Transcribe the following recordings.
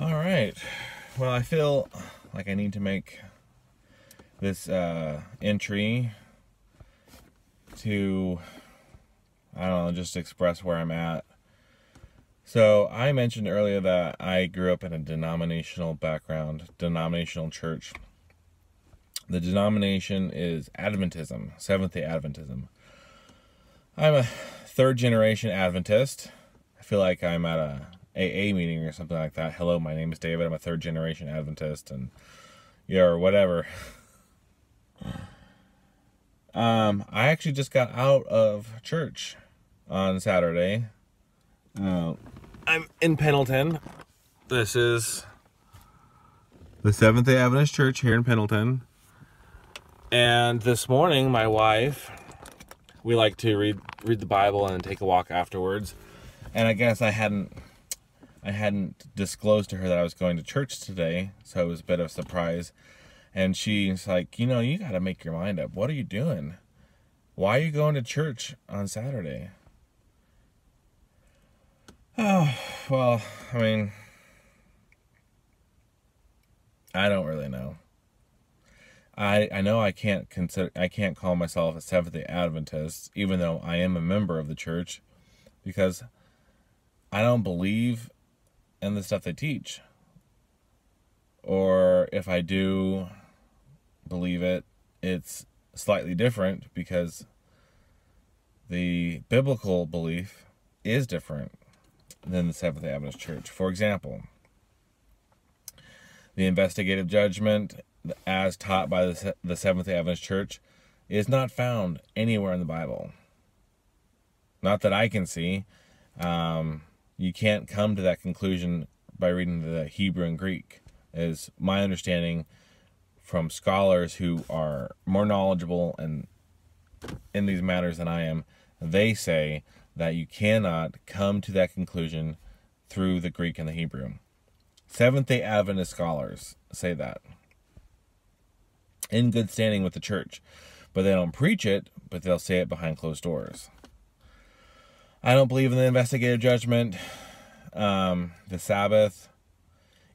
All right. Well, I feel like I need to make this entry to, I don't know, just express where I'm at. So I mentioned earlier that I grew up in a denominational background, denominational church. The denomination is Adventism, Seventh-day Adventism. I'm a third-generation Adventist. I feel like I'm at a AA meeting or something like that. Hello, my name is David. I'm a third-generation Adventist, and or whatever. I actually just got out of church on Saturday. I'm in Pendleton. This is the Seventh-day Adventist Church here in Pendleton. And this morning, my wife, we like to read the Bible and take a walk afterwards. And I guess I hadn't disclosed to her that I was going to church today, so it was a bit of a surprise. And she's like, you got to make your mind up. What are you doing? Why are you going to church on Saturday? Oh, well, I mean, I don't really know. I know I can't call myself a Seventh-day Adventist, even though I am a member of the church, because I don't believe in the stuff they teach. Or if I do believe it, it's slightly different because the biblical belief is different than the Seventh-day Adventist Church. For example, the investigative judgment as taught by the Seventh-day Adventist Church is not found anywhere in the Bible. Not that I can see. You can't come to that conclusion by reading the Hebrew and Greek, is my understanding from scholars who are more knowledgeable and in these matters than I am. They say that you cannot come to that conclusion through the Greek and the Hebrew. Seventh-day Adventist scholars say that, in good standing with the church, but they don't preach it, but they'll say it behind closed doors. I don't believe in the investigative judgment, the Sabbath.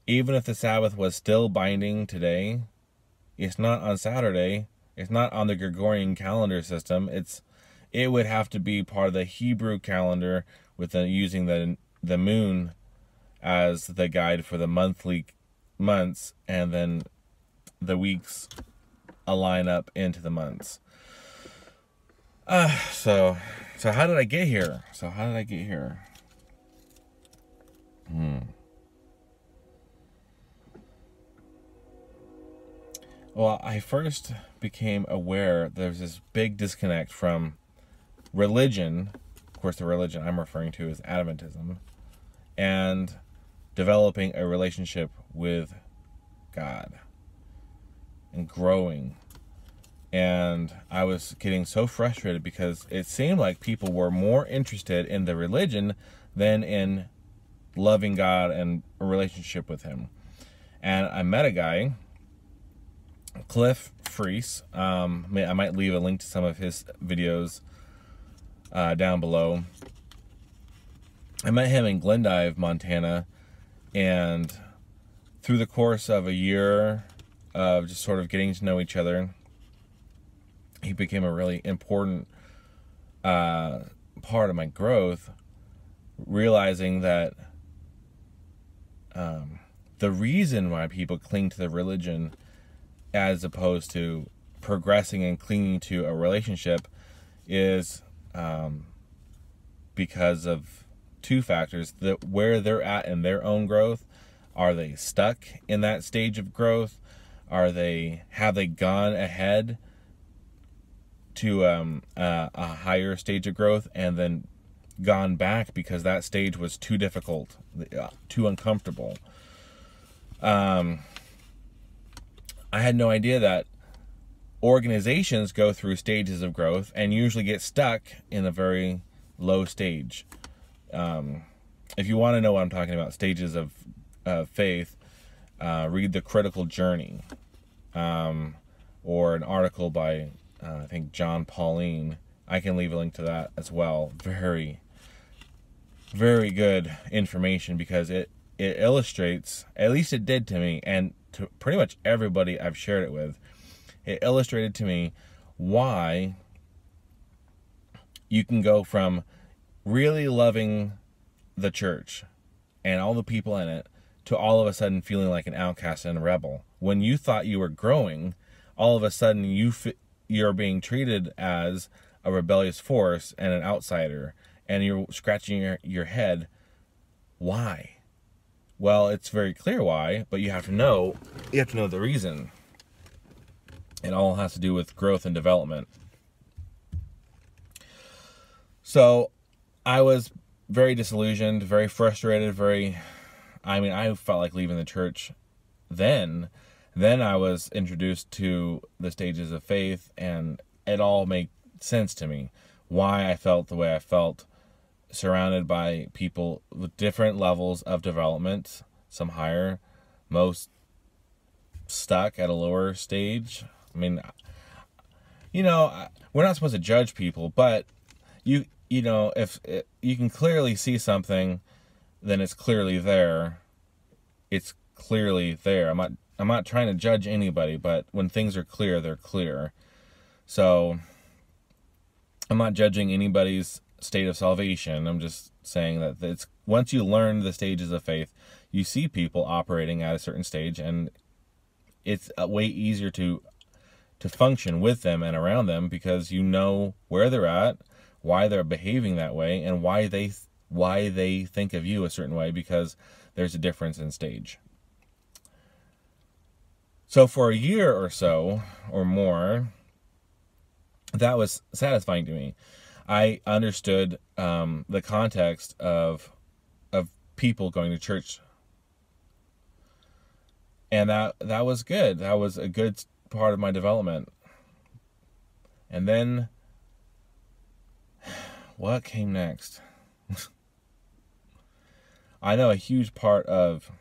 Even if the Sabbath was still binding today, it's not on Saturday. It's not on the Gregorian calendar system. It would have to be part of the Hebrew calendar with using the moon as the guide for the months, and then the weeks align up into the months. So how did I get here? Well, I first became aware there's this big disconnect from religion. Of course, the religion I'm referring to is Adventism, and developing a relationship with God and growing. And I was getting so frustrated because it seemed like people were more interested in the religion than in loving God and a relationship with Him. And I met a guy, Cliff Freese. I might leave a link to some of his videos down below. I met him in Glendive, Montana, and through the course of a year of just sort of getting to know each other, he became a really important part of my growth, realizing that the reason why people cling to the religion as opposed to progressing and clinging to a relationship is because of two factors: where they're at in their own growth. Are they stuck in that stage of growth? Have they gone ahead to a higher stage of growth and then gone back because that stage was too difficult, too uncomfortable? I had no idea that organizations go through stages of growth and usually get stuck in a very low stage. If you want to know what I'm talking about, stages of faith, read The Critical Journey, or an article by I think John Pauline. I can leave a link to that as well. Very, very good information, because it it illustrates, at least it did to me, and to pretty much everybody I've shared it with, it illustrated to me why you can go from really loving the church and all the people in it to all of a sudden feeling like an outcast and a rebel. When you thought you were growing, all of a sudden you're being treated as a rebellious force and an outsider, and you're scratching your head. Why? Well, it's very clear why, but you have to know the reason. It all has to do with growth and development. So I was very disillusioned, very frustrated, I felt like leaving the church then. Then I was introduced to the stages of faith, and it all made sense to me. Why I felt the way I felt, surrounded by people with different levels of development, some higher, most stuck at a lower stage. I mean, we're not supposed to judge people, but if you can clearly see something, then it's clearly there. It's clearly there. I'm not trying to judge anybody, but when things are clear, they're clear. So I'm not judging anybody's state of salvation. I'm just saying that it's once you learn the stages of faith, you see people operating at a certain stage, and it's way easier to function with them and around them because you know where they're at, why they're behaving that way, and why they think of you a certain way, because there's a difference in stage. So for a year or so or more, that was satisfying to me. I understood the context of people going to church, and that was good. That was a good part of my development. And then what came next? I know a huge part of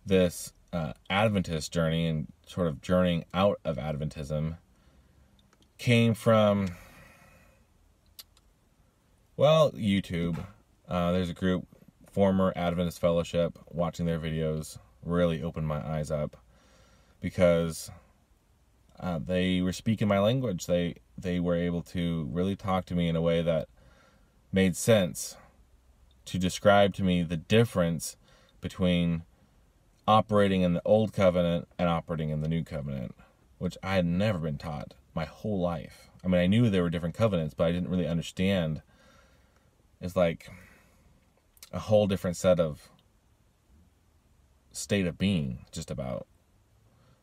this Adventist journey and sort of journeying out of Adventism came from, YouTube. There's a group, Former Adventist Fellowship. Watching their videos really opened my eyes up because they were speaking my language. They were able to really talk to me in a way that made sense, to describe to me the difference between operating in the old covenant and operating in the new covenant, which I had never been taught my whole life. I mean, I knew there were different covenants, but I didn't really understand. It's like a whole different set of state of being, just about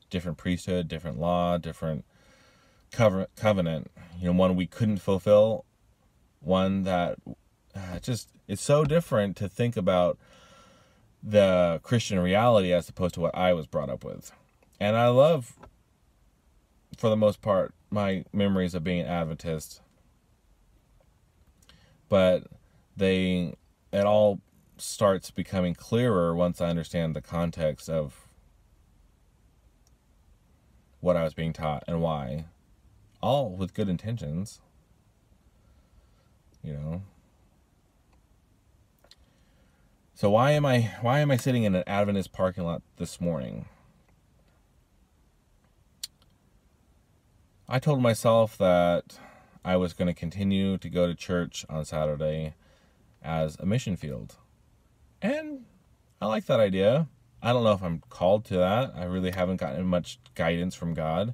different priesthood, different law, different covenant. One we couldn't fulfill, one that it's so different to think about the Christian reality as opposed to what I was brought up with. And I love, for the most part, my memories of being an Adventist, but it all starts becoming clearer once I understand the context of what I was being taught and why, all with good intentions. So why am I sitting in an Adventist parking lot this morning? I told myself that I was going to continue to go to church on Saturday as a mission field. And I like that idea. I don't know if I'm called to that. I really haven't gotten much guidance from God.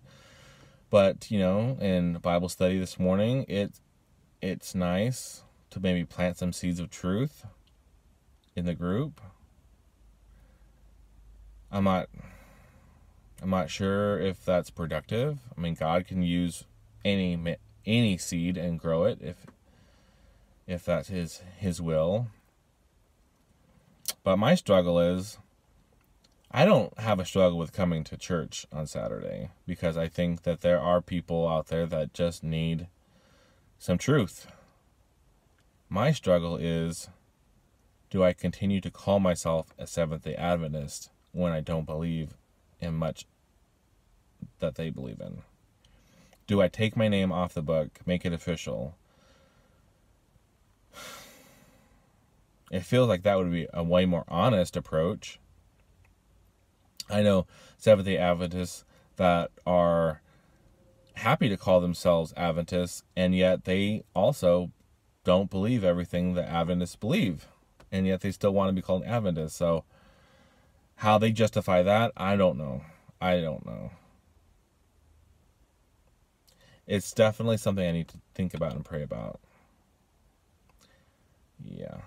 But, in Bible study this morning, it's nice to maybe plant some seeds of truth in the group. I'm not sure if that's productive. I mean, God can use any seed and grow it if that's his will. But my struggle is, I don't have a struggle with coming to church on Saturday, because I think that there are people out there that just need some truth. My struggle is, do I continue to call myself a Seventh-day Adventist when I don't believe in much that they believe in? Do I take my name off the book, make it official? It feels like that would be a way more honest approach. I know Seventh-day Adventists that are happy to call themselves Adventists, and yet they also don't believe everything that Adventists believe, and yet they still want to be called Adventists. So how they justify that, I don't know. It's definitely something I need to think about and pray about. Yeah.